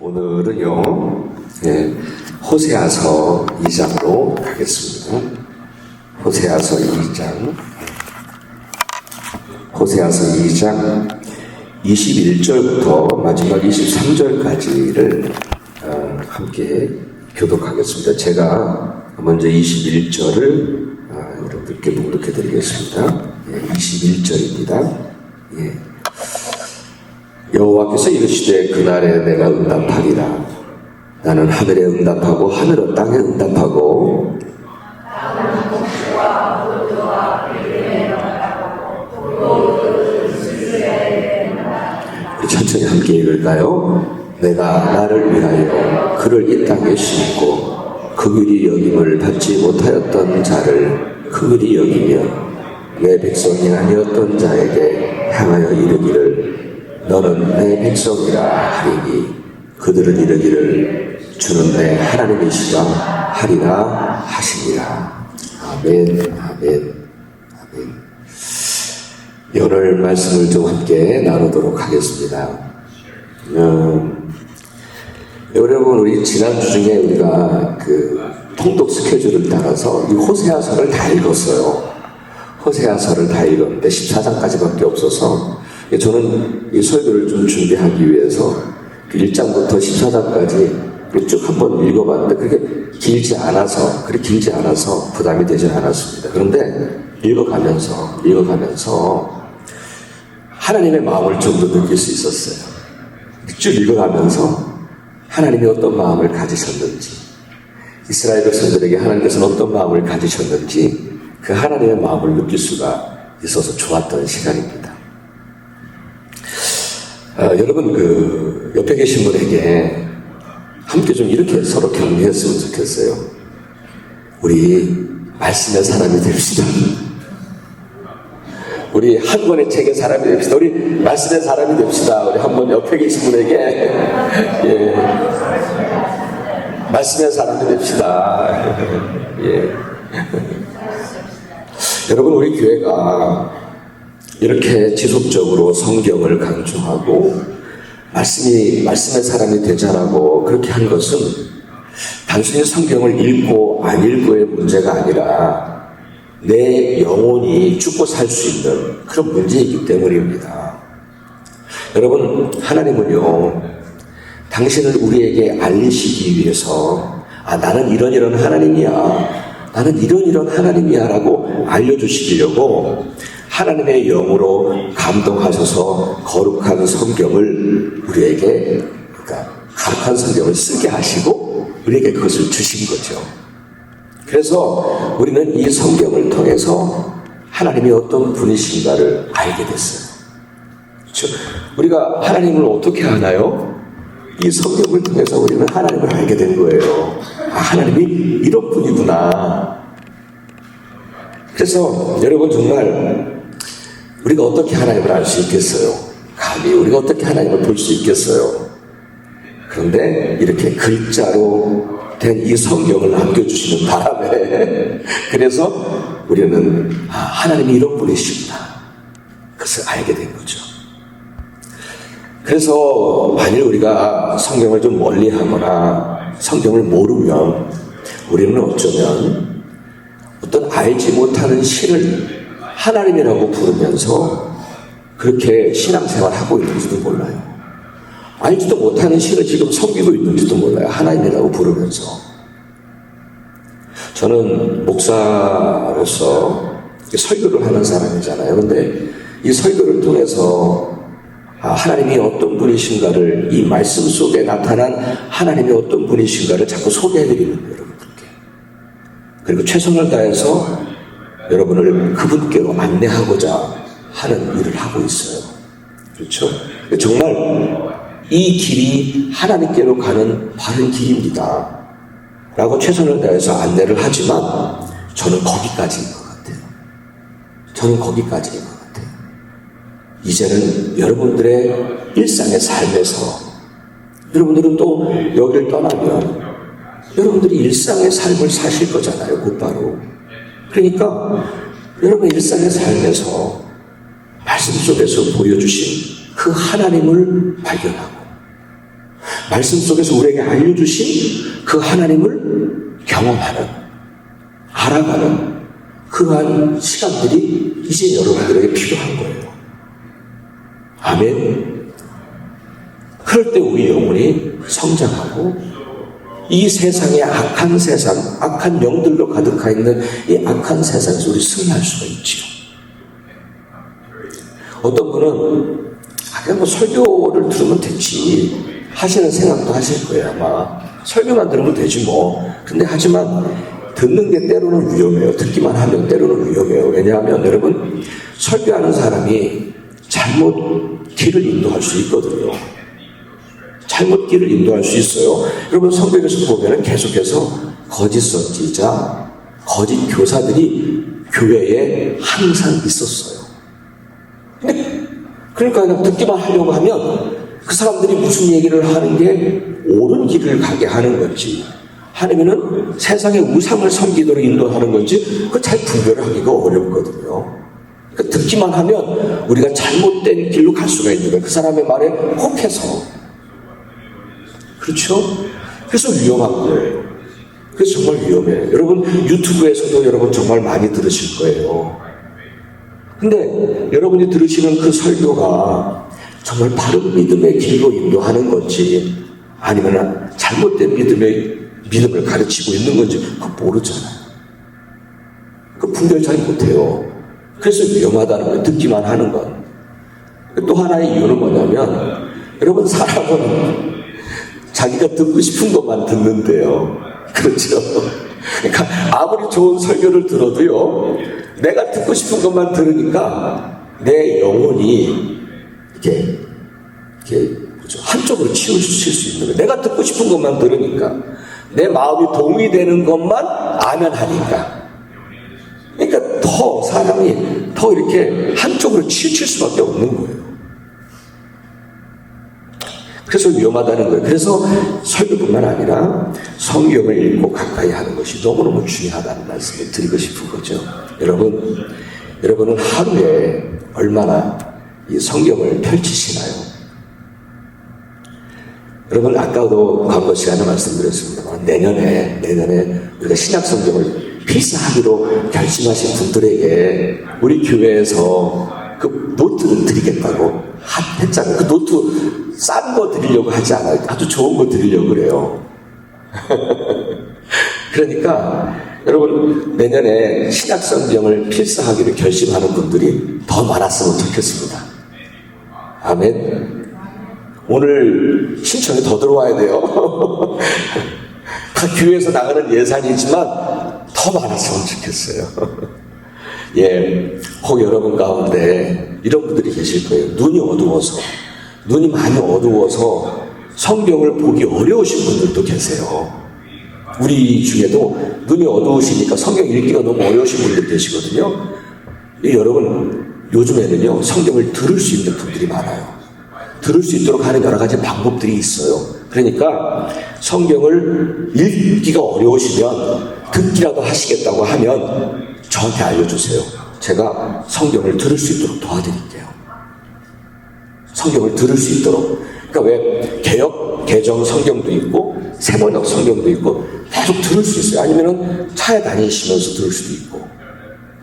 오늘은요, 호세아서 2장으로 가겠습니다. 호세아서 2장. 호세아서 2장 21절부터 마지막 23절까지를 함께 교독하겠습니다. 제가 먼저 21절을 여러분들께 묵독해 드리겠습니다. 21절입니다. 여호와께서 이르시되 그날에 내가 응답하리라. 나는 하늘에 응답하고 하늘은 땅에 응답하고 우리 천천히 함께 읽을까요? 내가 나를 위하여 그를 이 땅에 심고 긍휼히 여김을 받지 못하였던 자를 긍휼히 여기며 내 백성이 아니었던 자에게 향하여 이르기를 너는 내 백성이라 하리니 그들은 이르기를 주는 내 하나님이시라 하리라 하시니라. 아멘, 아멘, 아멘. 오늘 말씀을 좀 함께 나누도록 하겠습니다. 여러분, 우리 지난주 중에 우리가 그 통독 스케줄을 따라서 이 호세아서를 다 읽었어요. 호세아서를 다 읽었는데 14장까지밖에 없어서 저는 이 설교를 좀 준비하기 위해서 1장부터 14장까지 쭉 한번 읽어봤는데 그렇게 길지 않아서 부담이 되지 않았습니다. 그런데 읽어가면서 하나님의 마음을 좀 더 느낄 수 있었어요. 쭉 읽어가면서 하나님이 어떤 마음을 가지셨는지, 이스라엘 백성들에게 하나님께서는 어떤 마음을 가지셨는지 그 하나님의 마음을 느낄 수가 있어서 좋았던 시간입니다. 여러분, 그 옆에 계신 분에게 함께 좀 이렇게 서로 격려했으면 좋겠어요. 우리 말씀의 사람이 됩시다. 우리 한 권의 책의 사람이 됩시다. 우리 말씀의 사람이 됩시다. 우리 한번 옆에 계신 분에게 말씀의 사람이 됩시다. 여러분, 우리 교회가 이렇게 지속적으로 성경을 강조하고 말씀의 사람이 되자라고 그렇게 한 것은 단순히 성경을 읽고 안 읽고의 문제가 아니라 내 영혼이 죽고 살 수 있는 그런 문제이기 때문입니다. 여러분, 하나님은요, 당신을 우리에게 알리시기 위해서 나는 이런 하나님이야, 나는 이런 하나님이야 라고 알려주시려고 하나님의 영으로 감동하셔서 거룩한 성경을 우리에게, 거룩한 성경을 쓰게 하시고 우리에게 그것을 주신 거죠. 그래서 우리는 이 성경을 통해서 하나님이 어떤 분이신가를 알게 됐어요. 그렇죠? 우리가 하나님을 어떻게 아나요? 이 성경을 통해서 우리는 하나님을 알게 된 거예요. 하나님이 이런 분이구나. 그래서 여러분, 정말 우리가 어떻게 하나님을 알 수 있겠어요? 감히 우리가 어떻게 하나님을 볼 수 있겠어요? 그런데 이렇게 글자로 된 이 성경을 남겨주시는 바람에 그래서 우리는 하나님이 이런 분이시구나, 그것을 알게 된 거죠. 그래서 만일 우리가 성경을 좀 멀리하거나 성경을 모르면 우리는 어쩌면 어떤 알지 못하는 신을 하나님이라고 부르면서 그렇게 신앙생활을 하고 있는지도 몰라요. 알지도 못하는 신을 지금 섬기고 있는지도 몰라요. 하나님이라고 부르면서. 저는 목사로서 설교를 하는 사람이잖아요. 근데 이 설교를 통해서 하나님이 어떤 분이신가를, 이 말씀 속에 나타난 하나님이 어떤 분이신가를 자꾸 소개해드리는 거예요, 여러분들께. 그리고 최선을 다해서 여러분을 그분께로 안내하고자 하는 일을 하고 있어요. 그렇죠? 정말 이 길이 하나님께로 가는 바른 길입니다 라고 최선을 다해서 안내를 하지만 저는 거기까지인 것 같아요. 이제는 여러분들의 일상의 삶에서, 여러분들은 또 여기를 떠나면 여러분들이 일상의 삶을 사실 거잖아요, 곧바로. 그러니까 여러분 일상의 삶에서 말씀 속에서 보여주신 그 하나님을 발견하고 말씀 속에서 우리에게 알려주신 그 하나님을 경험하는, 알아가는 그러한 시간들이 이제 여러분들에게 필요한 거예요. 아멘. 그럴 때 우리 영혼이 성장하고 이 세상의 악한 세상, 악한 영들로 가득하 있는 이 악한 세상에서 우리 승리할 수가 있지요. 어떤 분은 그냥 뭐 설교를 들으면 되지 하시는 생각도 하실 거예요. 아마 설교만 들으면 되지 뭐. 근데 하지만 듣는 게 때로는 위험해요. 듣기만 하면 때로는 위험해요. 왜냐하면 여러분, 설교하는 사람이 잘못 길을 인도할 수 있거든요. 잘못 길을 인도할 수 있어요. 여러분, 성경에서 보면 계속해서 거짓 선지자, 거짓 교사들이 교회에 항상 있었어요. 그러니까 그냥 듣기만 하려고 하면 그 사람들이 무슨 얘기를 하는 게 옳은 길을 가게 하는 건지, 아니면은 세상의 우상을 섬기도록 인도하는 건지, 그거 잘 분별을 하기가 어렵거든요. 그러니까 듣기만 하면 우리가 잘못된 길로 갈 수가 있는 거예요. 그 사람의 말에 혹해서. 그렇죠? 그래서 위험한 거예요. 그래서 정말 위험해요. 여러분, 유튜브에서도 여러분 정말 많이 들으실 거예요. 근데 여러분이 들으시는 그 설교가 정말 바른 믿음의 길로 인도하는 건지, 아니면 잘못된 믿음을 가르치고 있는 건지 그거 모르잖아요. 그 분별 잘 못해요. 그래서 위험하다는 거예요. 듣기만 하는 건. 또 하나의 이유는 뭐냐면, 여러분, 사람은 자기가 듣고 싶은 것만 듣는데요. 그렇죠? 그러니까 아무리 좋은 설교를 들어도요, 내가 듣고 싶은 것만 들으니까 내 영혼이 이렇게 그렇죠? 한쪽으로 치우칠 수 있는 거예요. 내가 듣고 싶은 것만 들으니까, 내 마음이 동의되는 것만 아면 하니까. 그러니까 더 사람이 더 이렇게 한쪽으로 치우칠 수밖에 없는 거예요. 그래서 위험하다는 거예요. 그래서 설교뿐만 아니라 성경을 읽고 가까이 하는 것이 너무너무 중요하다는 말씀을 드리고 싶은 거죠. 여러분은 하루에 얼마나 이 성경을 펼치시나요? 여러분, 아까도 광고 시간에 말씀드렸습니다만, 내년에 우리가 신약 성경을 필사하기로 결심하신 분들에게 우리 교회에서 그 노트를 드리겠다고 했잖아요. 그 노트 싼 거 드리려고 하지 않아요. 아주 좋은 거 드리려고 그래요. 그러니까 여러분, 내년에 신약 성경을 필사하기로 결심하는 분들이 더 많았으면 좋겠습니다. 아멘. 오늘 신청이 더 들어와야 돼요. 다 교회에서 나가는 예산이지만 더 많았으면 좋겠어요. 예, 혹 여러분 가운데 이런 분들이 계실 거예요. 눈이 많이 어두워서 성경을 보기 어려우신 분들도 계세요. 우리 중에도 눈이 어두우시니까 성경 읽기가 너무 어려우신 분들 계시거든요. 여러분, 요즘에는요, 성경을 들을 수 있는 분들이 많아요. 들을 수 있도록 하는 여러 가지 방법들이 있어요. 그러니까 성경을 읽기가 어려우시면 듣기라도 하시겠다고 하면 저한테 알려주세요. 제가 성경을 들을 수 있도록 도와드릴게요. 성경을 들을 수 있도록. 그러니까 왜 개역, 개정 성경도 있고 세번역 성경도 있고 계속 들을 수 있어요. 아니면은 차에 다니시면서 들을 수도 있고,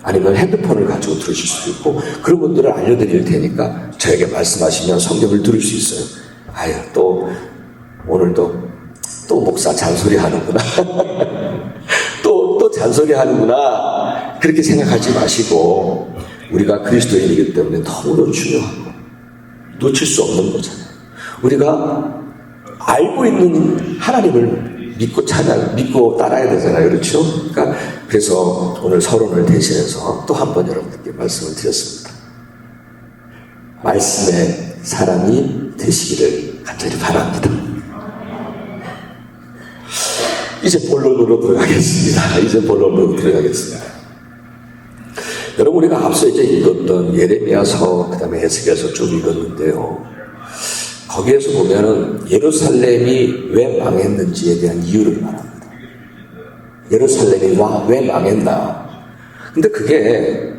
아니면 핸드폰을 가지고 들으실 수도 있고, 그런 분들을 알려드릴 테니까 저에게 말씀하시면 성경을 들을 수 있어요. 아유, 또 오늘도 또 목사 잔소리 하는구나. 또 잔소리 하는구나. 그렇게 생각하지 마시고, 우리가 그리스도인이기 때문에 너무도 중요하고 놓칠 수 없는 거잖아요. 우리가 알고 있는 하나님을 믿고 따라야 되잖아요. 그렇죠? 그러니까 그래서 오늘 서론을 대신해서 또 한 번 여러분들께 말씀을 드렸습니다. 말씀의 사람이 되시기를 간절히 바랍니다. 이제 본론으로 들어가겠습니다. 여러분, 우리가 앞서 이제 읽었던 예레미야서, 그 다음에 에스겔서 쭉 읽었는데요. 거기에서 보면은 예루살렘이 왜 망했는지에 대한 이유를 말합니다. 예루살렘이 왜 망했나? 근데 그게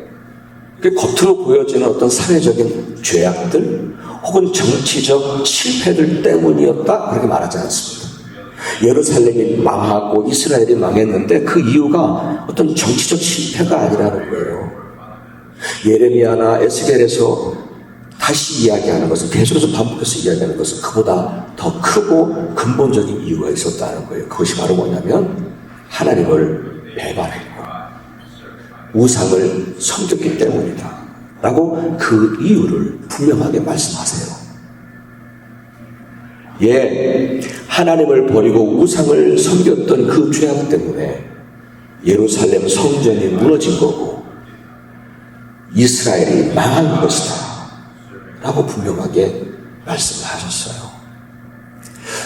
겉으로 보여지는 어떤 사회적인 죄악들 혹은 정치적 실패들 때문이었다 그렇게 말하지 않습니다. 예루살렘이 망하고 이스라엘이 망했는데 그 이유가 어떤 정치적 실패가 아니라는 거예요. 예레미야나 에스겔에서 다시 이야기하는 것은, 계속해서 반복해서 이야기하는 것은 그보다 더 크고 근본적인 이유가 있었다는 거예요. 그것이 바로 뭐냐면 하나님을 배반했고 우상을 섬겼기 때문이다 라고 그 이유를 분명하게 말씀하세요. 하나님을 버리고 우상을 섬겼던 그 죄악 때문에 예루살렘 성전이 무너진 거고 이스라엘이 망한 것이다 라고 분명하게 말씀을 하셨어요.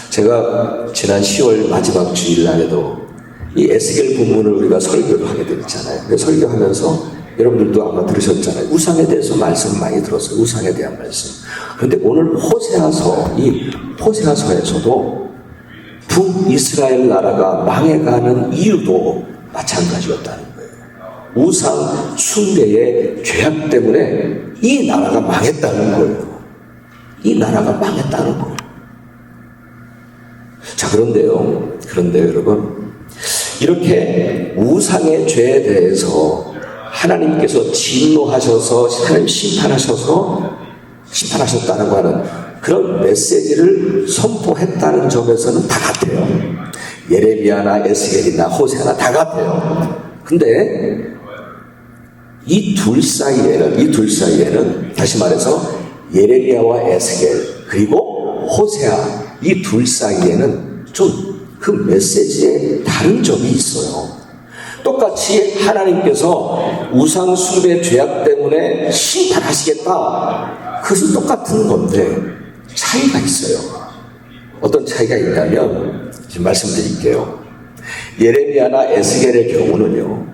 제가 지난 10월 마지막 주일날에도 이 에스겔 본문을 우리가 설교를 하게 됐잖아요. 설교하면서 여러분들도 아마 들으셨잖아요. 우상에 대해서 말씀 많이 들었어요. 우상에 대한 말씀. 그런데 오늘 호세아서, 이 호세아서에서도 북이스라엘 나라가 망해가는 이유도 마찬가지였다는 거예요. 우상 숭배의 죄악 때문에 이 나라가 망했다는 거예요. 이 나라가 망했다는 거예요. 자, 그런데요 여러분, 이렇게 우상의 죄에 대해서 하나님께서 진노하셔서 하나님 심판하셨다는 거는 그런 메시지를 선포했다는 점에서는 다 같아요. 예레미야나 에스겔이나 호세아나 다 같아요. 근데 이 둘 사이에는 다시 말해서 예레미야와 에스겔 그리고 호세아 이 둘 사이에는 좀 그 메시지에 다른 점이 있어요. 똑같이 하나님께서 우상 숭배 죄악 때문에 심판하시겠다. 그것은 똑같은 건데 차이가 있어요. 어떤 차이가 있냐면 지금 말씀드릴게요. 예레미야나 에스겔의 경우는요,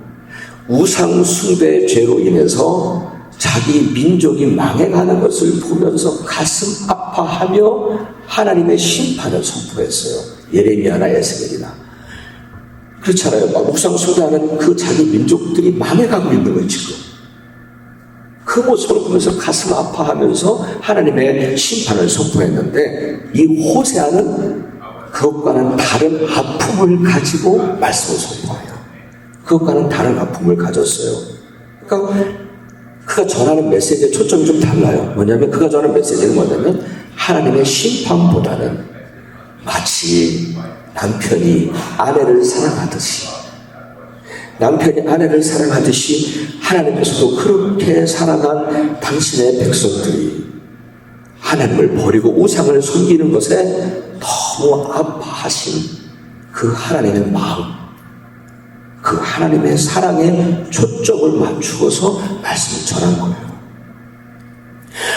우상 숭배 죄로 인해서 자기 민족이 망해가는 것을 보면서 가슴 아파하며 하나님의 심판을 선포했어요. 예레미야나 에스겔이나 그렇잖아요. 막 우상 숭배하는 그 자기 민족들이 망해가고 있는 거예요. 지금 그 모습을 보면서 가슴 아파하면서 하나님의 심판을 선포했는데 이 호세아는 그것과는 다른 아픔을 가지고 말씀을 선포해요. 그것과는 다른 아픔을 가졌어요. 그러니까 그가 전하는 메시지의 초점이 좀 달라요. 뭐냐면 그가 전하는 메시지는 뭐냐면 하나님의 심판보다는 마치 남편이 아내를 사랑하듯이 하나님께서도 그렇게 사랑한 당신의 백성들이 하나님을 버리고 우상을 섬기는 것에 너무 아파하신 그 하나님의 마음, 그 하나님의 사랑에 초점을 맞추어서 말씀을 전한 거예요.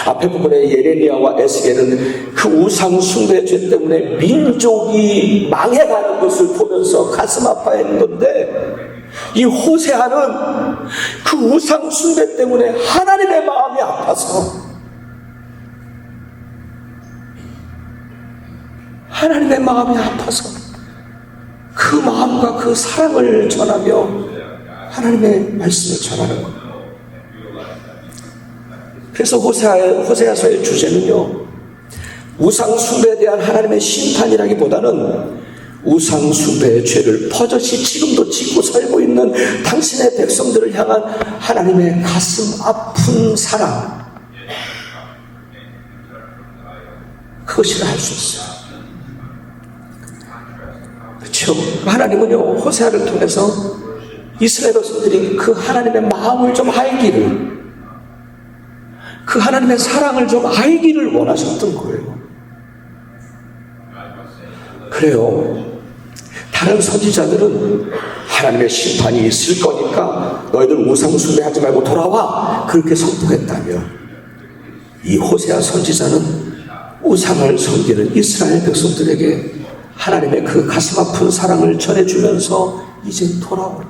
앞에 부분에 예레미야와 에스겔은 그 우상 숭배 죄 때문에 민족이 망해가는 것을 보면서 가슴 아파했는데 이 호세아는 그 우상 숭배 때문에 하나님의 마음이 아파서 그 마음과 그 사랑을 전하며 하나님의 말씀을 전하는 것. 그래서 호세아서의 주제는요, 우상 숭배에 대한 하나님의 심판이라기보다는 우상 숭배의 죄를 버젓이 지금도 짓고 살고 있는 당신의 백성들을 향한 하나님의 가슴 아픈 사랑, 그것이라 할 수 있어요. 그렇죠? 하나님은요, 호세아를 통해서 이스라엘 백성들이 그 하나님의 마음을 좀 알기를, 그 하나님의 사랑을 좀 알기를 원하셨던 거예요. 그래요. 다른 선지자들은 하나님의 심판이 있을 거니까 너희들 우상 숭배하지 말고 돌아와, 그렇게 선포했다면 이 호세아 선지자는 우상을 섬기는 이스라엘 백성들에게 하나님의 그 가슴 아픈 사랑을 전해주면서 이제 돌아오라.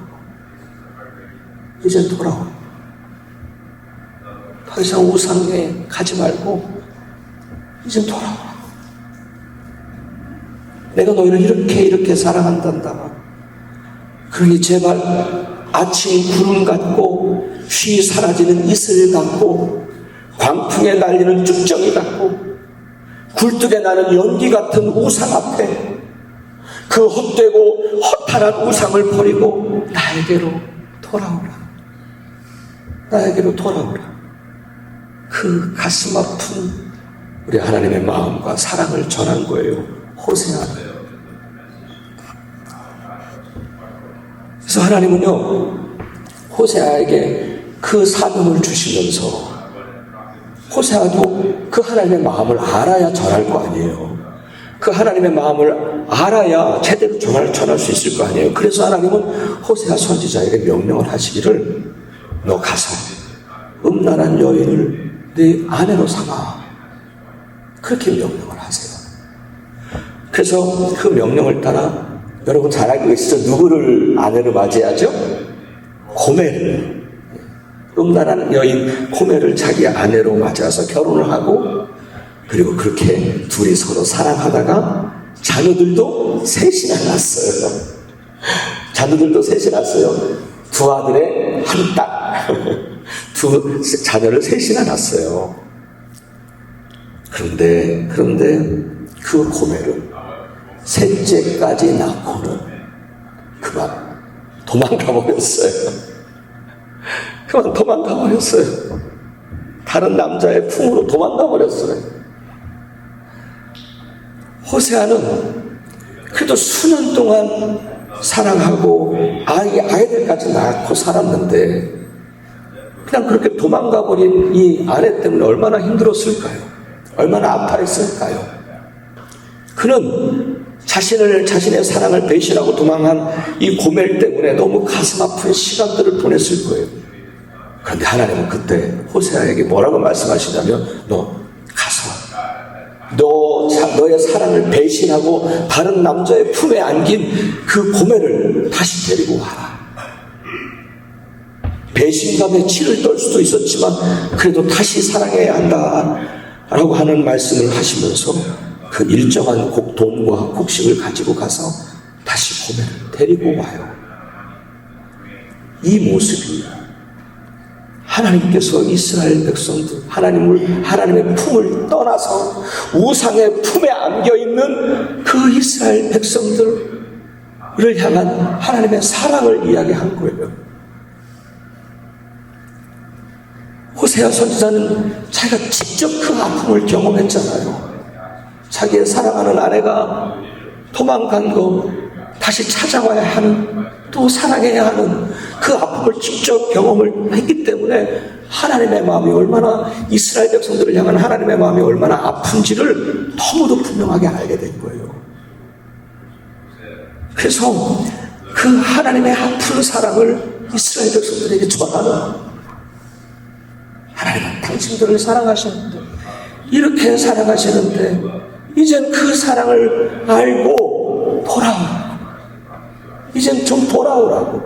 더 이상 우상에 가지 말고 이제 돌아오라. 내가 너희를 이렇게 사랑한단다. 그러니 제발 아침 구름 같고 휘 사라지는 이슬 같고 광풍에 날리는 쭉정이 같고 굴뚝에 나는 연기 같은 우상 앞에 그 헛되고 허탈한 우상을 버리고 나에게로 돌아오라. 나에게로 돌아오라. 그 가슴 아픈 우리 하나님의 마음과 사랑을 전한 거예요. 호세아는. 그래서 하나님은요, 호세아에게 그 사명을 주시면서 호세아도 그 하나님의 마음을 알아야 전할 거 아니에요. 그 하나님의 마음을 알아야 제대로 전할 수 있을 거 아니에요. 그래서 하나님은 호세아 선지자에게 명령을 하시기를 너 가서 음란한 여인을 네 아내로 삼아. 그렇게 명령을 하세요. 그래서 그 명령을 따라 여러분 잘 알고 계시죠? 누구를 아내로 맞이하죠? 고멜을. 음란한 여인 고멜을 자기 아내로 맞아서 결혼을 하고 그리고 그렇게 둘이 서로 사랑하다가 자녀들도 셋이나 낳았어요. 자녀들도 셋이 낳았어요. 두 아들에 한 딸. 두 자녀를 셋이나 낳았어요. 그런데 그 고멜은 셋째까지 낳고는 그만 도망가 버렸어요. 다른 남자의 품으로 도망가 버렸어요. 호세아는 그래도 수년 동안 사랑하고 아이들까지 낳고 살았는데 그냥 그렇게 도망가 버린 이 아내 때문에 얼마나 힘들었을까요? 얼마나 아파했을까요? 그는 자신의 사랑을 배신하고 도망한 이 고멜 때문에 너무 가슴 아픈 시간들을 보냈을 거예요. 그런데 하나님은 그때 호세아에게 뭐라고 말씀하시냐면 너 가서 너의 사랑을 배신하고 다른 남자의 품에 안긴 그 고멜을 다시 데리고 와라. 배신감에 치를 떨 수도 있었지만 그래도 다시 사랑해야 한다 라고 하는 말씀을 하시면서 그 일정한 돈과 곡식을 가지고 가서 다시 고멜을 데리고 와요. 이 모습이 하나님께서 이스라엘 백성들, 하나님의 품을 떠나서 우상의 품에 안겨있는 그 이스라엘 백성들을 향한 하나님의 사랑을 이야기한 거예요. 호세아 선지자는 자기가 직접 그 아픔을 경험했잖아요. 자기의 사랑하는 아내가 도망간 거 다시 찾아와야 하는, 또 사랑해야 하는 그 아픔을 직접 경험을 했기 때문에 하나님의 마음이 얼마나, 이스라엘 백성들을 향한 하나님의 마음이 얼마나 아픈지를 너무도 분명하게 알게 된 거예요. 그래서 그 하나님의 아픈 사랑을 이스라엘 백성들에게 전하는, 하나님은 당신들을 사랑하시는데, 이렇게 사랑하시는데 이젠 그 사랑을 알고 돌아오라고, 이젠 좀 돌아오라고.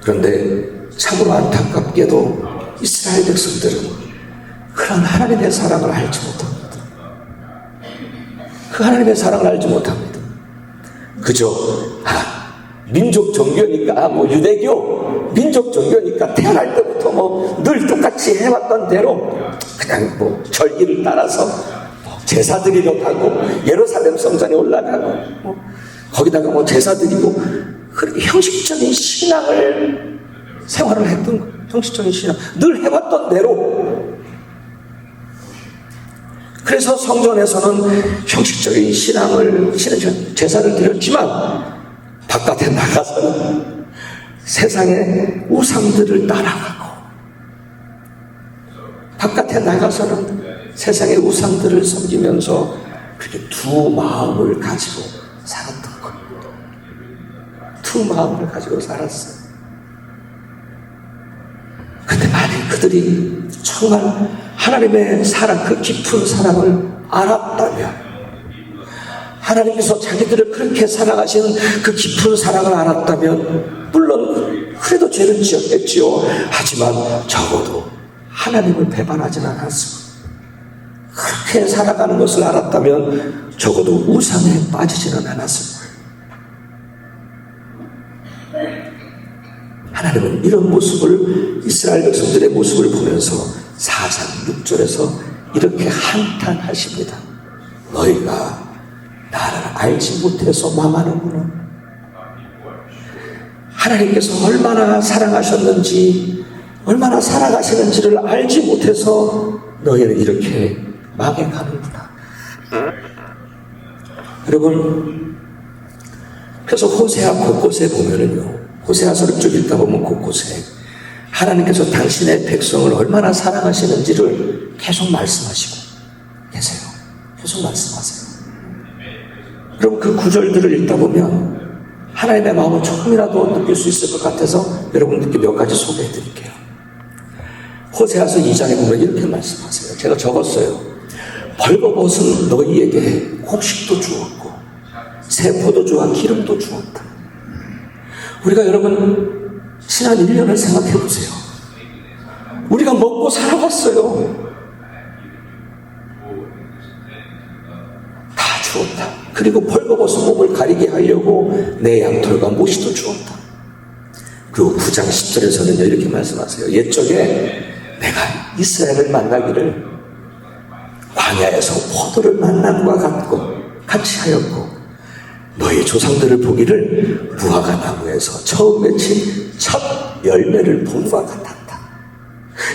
그런데 참으로 안타깝게도 이스라엘 백성들은 그런 하나님의 사랑을 알지 못합니다. 그 하나님의 사랑을 알지 못합니다. 그저 민족 종교니까, 유대교 민족 종교니까 태어날 때부터 늘 똑같이 해왔던 대로 그냥 절기를 따라서 제사 드리러 가고, 예루살렘 성전에 올라가고, 거기다가 제사 드리고, 그렇게 형식적인 신앙을 생활을 했던 거예요. 형식적인 신앙 늘 해왔던 대로. 그래서 성전에서는 형식적인 제사를 드렸지만 바깥에 나가서는 세상의 우상들을 따라가고, 바깥에 나가서는 세상의 우상들을 섬기면서 그렇게 두 마음을 가지고 살았던 거예요. 두 마음을 가지고 살았어요. 근데 만약 그들이 정말 하나님의 사랑, 그 깊은 사랑을 알았다면, 하나님께서 자기들을 그렇게 사랑하시는 그 깊은 사랑을 알았다면, 물론 그래도 죄는 지었겠지요. 하지만 적어도 하나님을 배반하지는 않았습니다. 그렇게 살아가는 것을 알았다면 적어도 우상에 빠지지는 않았을 거예요. 하나님은 이런 모습을, 이스라엘 백성들의 모습을 보면서 4장 6절에서 이렇게 한탄하십니다. 너희가 나를 알지 못해서 망하는구나. 하나님께서 얼마나 사랑하셨는지, 얼마나 살아가시는지를 알지 못해서 너희는 이렇게 망해가는구나. 여러분, 그래서 호세아 곳곳에 보면은요, 호세아서를 쭉 읽다 보면 곳곳에 하나님께서 당신의 백성을 얼마나 사랑하시는지를 계속 말씀하시고 계세요. 계속 말씀하세요. 여러분, 그 구절들을 읽다 보면 하나님의 마음을 조금이라도 느낄 수 있을 것 같아서 여러분들께 몇 가지 소개해 드릴게요. 호세아서 2장에 보면 이렇게 말씀하세요. 제가 적었어요. 벌거벗은 너희에게 곡식도 주었고 새 포도주와 기름도 주었다. 우리가 여러분 지난 1년을 생각해 보세요. 우리가 먹고 살아왔어요. 다 주었다. 그리고 벌거벗은 몸을 가리게 하려고 내 양털과 모시도 주었다. 그리고 9장 10절에서는 이렇게 말씀하세요. 옛적에 내가 이스라엘을 만나기를 광야에서 포도를 만남과 같이 하였고 너희 조상들을 보기를 무화과 나무에서 처음 맺힌 첫 열매를 봄과 같았다.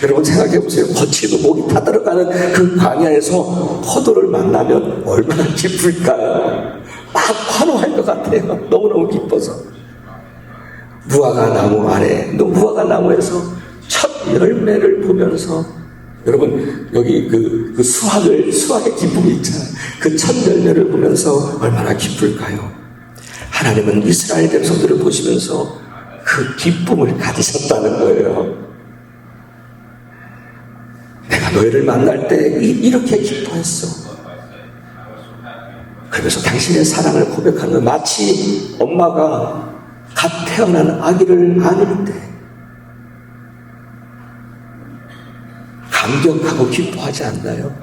여러분 생각해 보세요. 거치고 목이 타들어가는 그 광야에서 포도를 만나면 얼마나 기쁠까요? 막 환호할 것 같아요. 너무너무 기뻐서. 무화과 나무 아래, 무화과 나무에서 첫 열매를 보면서, 여러분 여기 그 수확의 기쁨이 있잖아요. 그 첫 열매를 보면서 얼마나 기쁠까요? 하나님은 이스라엘 백성들을 보시면서 그 기쁨을 가지셨다는 거예요. 내가 너희를 만날 때 이렇게 기뻐했어. 그러면서 당신의 사랑을 고백하는, 마치 엄마가 갓 태어난 아기를 안을 때 감격하고 기뻐하지 않나요?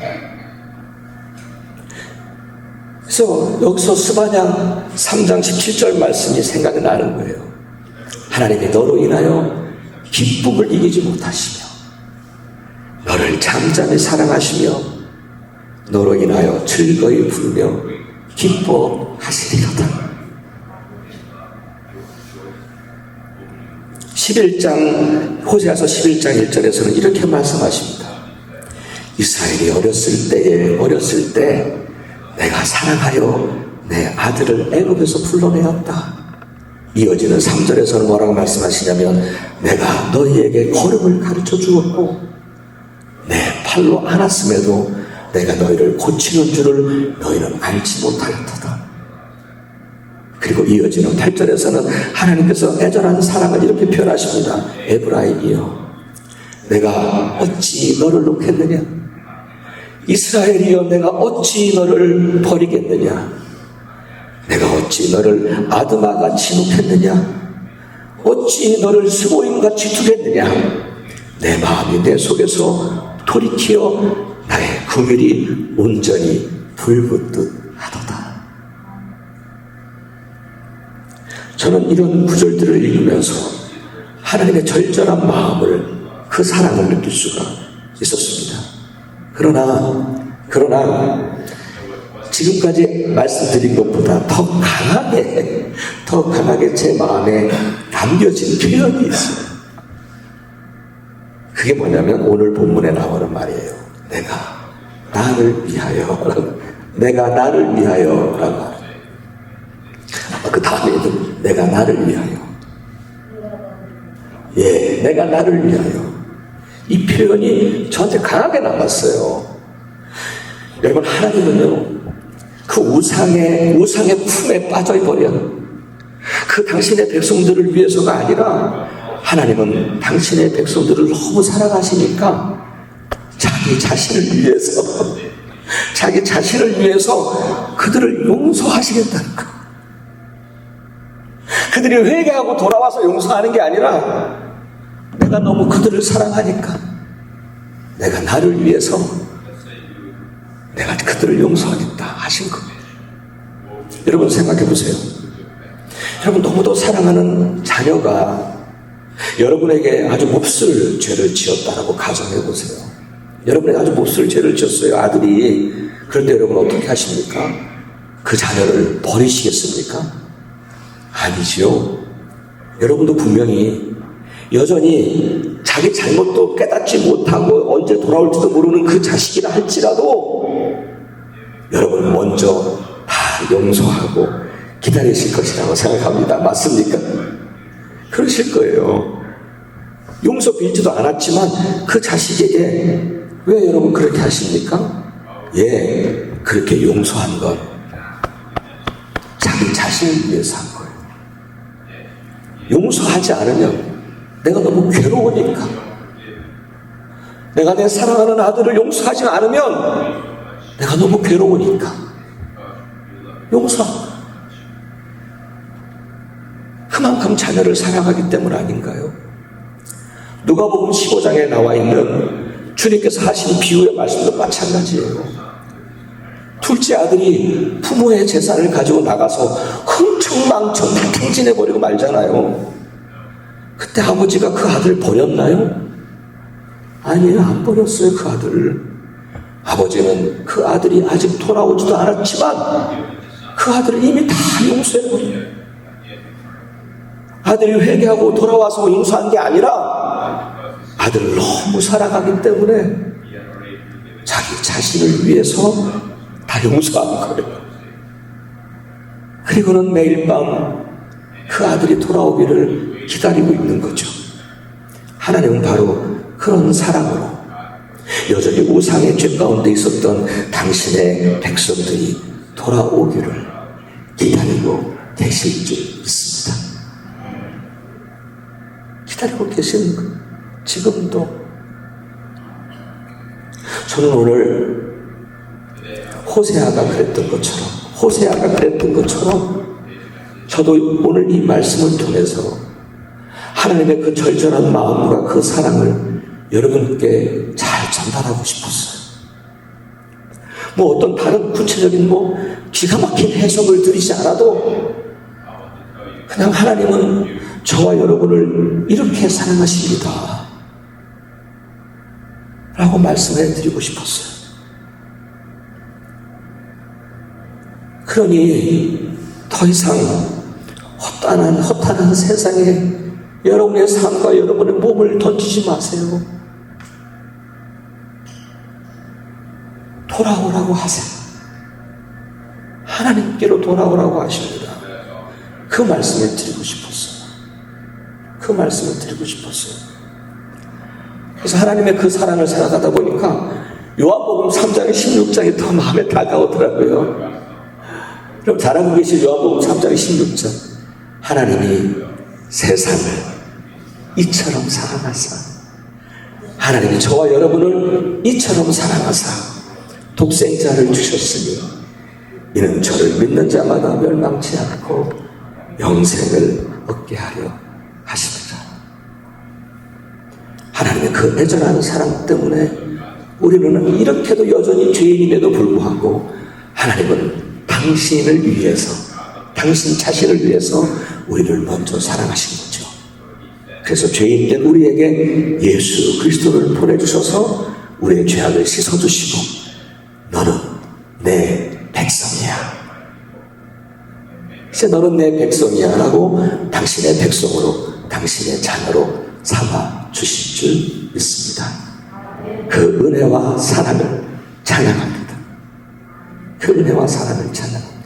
그래서 여기서 스바냐 3장 17절 말씀이 생각이 나는 거예요. 하나님이 너로 인하여 기쁨을 이기지 못하시며 너를 잠잠히 사랑하시며 너로 인하여 즐거이 부르며 기뻐하시리로다. 11장 호세아서 11장 1절에서는 이렇게 말씀하십니다. 이스라엘이 어렸을 때 내가 사랑하여 내 아들을 애굽에서 불러내었다. 이어지는 3절에서는 뭐라고 말씀하시냐면 내가 너희에게 걸음을 가르쳐 주었고 내 팔로 안았음에도 내가 너희를 고치는 줄을 너희는 알지 못하였도다. 그리고 이어지는 8절에서는 하나님께서 애절한 사랑을 이렇게 표현하십니다. 에브라임이여 내가 어찌 너를 놓겠느냐. 이스라엘이여 내가 어찌 너를 버리겠느냐. 내가 어찌 너를 아드마같이 놓겠느냐. 어찌 너를 스고임같이 두겠느냐. 내 마음이 내 속에서 돌이키어 나의 긍휼이 온전히 불붙듯 하도다. 저는 이런 구절들을 읽으면서 하나님의 절절한 마음을, 그 사랑을 느낄 수가 있었습니다. 그러나 지금까지 말씀드린 것보다 더 강하게 제 마음에 남겨진 표현이 있어요. 그게 뭐냐면 오늘 본문에 나오는 말이에요. 내가 나를 위하여 라고. 그 다음에는 내가 나를 위하여. 예, 내가 나를 위하여. 이 표현이 저한테 강하게 남았어요. 여러분, 하나님은요, 그 우상의 품에 빠져버린 그 당신의 백성들을 위해서가 아니라, 하나님은 당신의 백성들을 너무 사랑하시니까 자기 자신을 위해서 그들을 용서하시겠다는 거. 그들이 회개하고 돌아와서 용서하는 게 아니라 내가 너무 그들을 사랑하니까 내가 나를 위해서 내가 그들을 용서하겠다 하신 거예요. 여러분 생각해 보세요. 여러분 너무도 사랑하는 자녀가 여러분에게 아주 몹쓸 죄를 지었다라고 가정해 보세요. 여러분에게 아주 몹쓸 죄를 지었어요, 아들이. 그런데 여러분 어떻게 하십니까? 그 자녀를 버리시겠습니까? 아니지요. 여러분도 분명히 여전히 자기 잘못도 깨닫지 못하고 언제 돌아올지도 모르는 그 자식이라 할지라도 여러분 먼저 다 용서하고 기다리실 것이라고 생각합니다. 맞습니까? 그러실 거예요. 용서 빌지도 않았지만 그 자식에게 왜 여러분 그렇게 하십니까? 예, 그렇게 용서한 건 자기 자신을 위해서 한 거예요. 용서하지 않으면 내가 너무 괴로우니까, 내가 내 사랑하는 아들을 용서하지 않으면 내가 너무 괴로우니까 용서. 그만큼 자녀를 사랑하기 때문 아닌가요? 누가복음 15장에 나와 있는 주님께서 하신 비유의 말씀도 마찬가지예요. 둘째 아들이 부모의 재산을 가지고 나가서 흥청망청 다 탕진해버리고 말잖아요. 그때 아버지가 그 아들을 버렸나요? 아니에요. 안 버렸어요. 그 아들을. 아버지는 그 아들이 아직 돌아오지도 않았지만 그 아들을 이미 다 용서해버려요. 아들이 회개하고 돌아와서 용서한 게 아니라 아들을 너무 사랑하기 때문에 자기 자신을 위해서 다 용서한 거예요. 그리고는 매일 밤 그 아들이 돌아오기를 기다리고 있는 거죠. 하나님은 바로 그런 사랑으로 여전히 우상의 죄 가운데 있었던 당신의 백성들이 돌아오기를 기다리고 계실 줄 믿습니다. 기다리고 계시는 거. 지금도. 저는 오늘 호세아가 그랬던 것처럼 저도 오늘 이 말씀을 통해서 하나님의 그 절절한 마음과 그 사랑을 여러분께 잘 전달하고 싶었어요. 뭐 어떤 다른 구체적인 기가 막힌 해석을 드리지 않아도 그냥 하나님은 저와 여러분을 이렇게 사랑하십니다 라고 말씀해 드리고 싶었어요. 그러니 더 이상 허탄한 세상에 여러분의 삶과 여러분의 몸을 던지지 마세요. 돌아오라고 하세요. 하나님께로 돌아오라고 하십니다. 그 말씀을 드리고 싶었어요. 그래서 하나님의 그 사랑을 생각하다 보니까 요한복음 3장 16장이 더 마음에 다가오더라고요. 그럼 잘 알고 계신 요한복음 3장 16장. 하나님이 세상을 이처럼 사랑하사, 하나님이 저와 여러분을 이처럼 사랑하사 독생자를 주셨으니 이는 저를 믿는 자마다 멸망치 않고 영생을 얻게 하려 하십니다. 하나님의 그 애절한 사랑 때문에 우리는 이렇게도 여전히 죄인임에도 불구하고 하나님은 당신을 위해서, 당신 자신을 위해서 우리를 먼저 사랑하신 거죠. 그래서 죄인된 우리에게 예수 그리스도를 보내주셔서 우리의 죄악을 씻어주시고 너는 내 백성이야, 이제 너는 내 백성이야 라고 당신의 백성으로, 당신의 자녀로 삼아 주실 줄 믿습니다. 그 은혜와 사랑을 찬양합니다. 그 은혜와 사랑을 찬양합니다.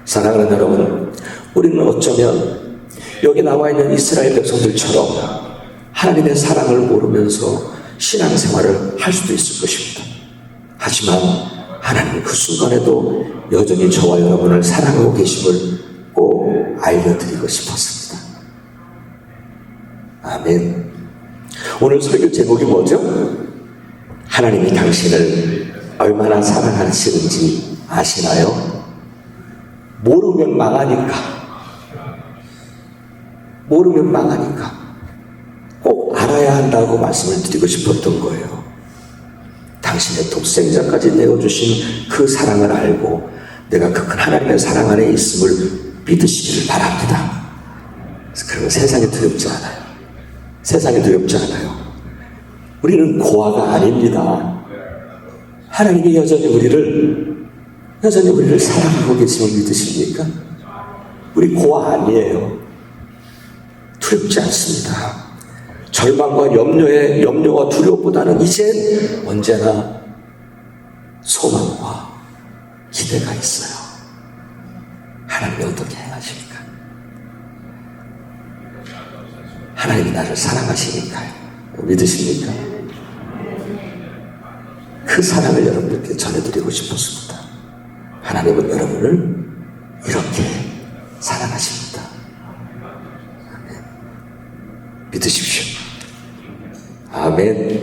사랑하는 여러분, 우리는 어쩌면 여기 나와 있는 이스라엘 백성들처럼 하나님의 사랑을 모르면서 신앙생활을 할 수도 있을 것입니다. 하지만 하나님은 그 순간에도 여전히 저와 여러분을 사랑하고 계심을 꼭 알려드리고 싶었습니다. 아멘. 오늘 설교 제목이 뭐죠? 하나님이 당신을 얼마나 사랑하시는지 아시나요? 모르면 망하니까 꼭 알아야 한다고 말씀을 드리고 싶었던 거예요. 당신의 독생자까지 내어주신 그 사랑을 알고 내가 그 큰 하나님의 사랑 안에 있음을 믿으시기를 바랍니다. 그러면 세상이 두렵지 않아요. 세상이 두렵지 않아요. 우리는 고아가 아닙니다. 하나님이 여전히 우리를 사랑하고 계심을 믿으십니까? 우리 고아 아니에요. 두렵지 않습니다. 절망과 염려와 두려움보다는 이젠 언제나 소망과 기대가 있어요. 하나님이 어떻게 행하십니까? 하나님이 나를 사랑하시니까요. 믿으십니까? 그 사랑을 여러분들께 전해드리고 싶었습니다. 하나님은 여러분을 이렇게 사랑하십니다. 믿으십시오. 아멘.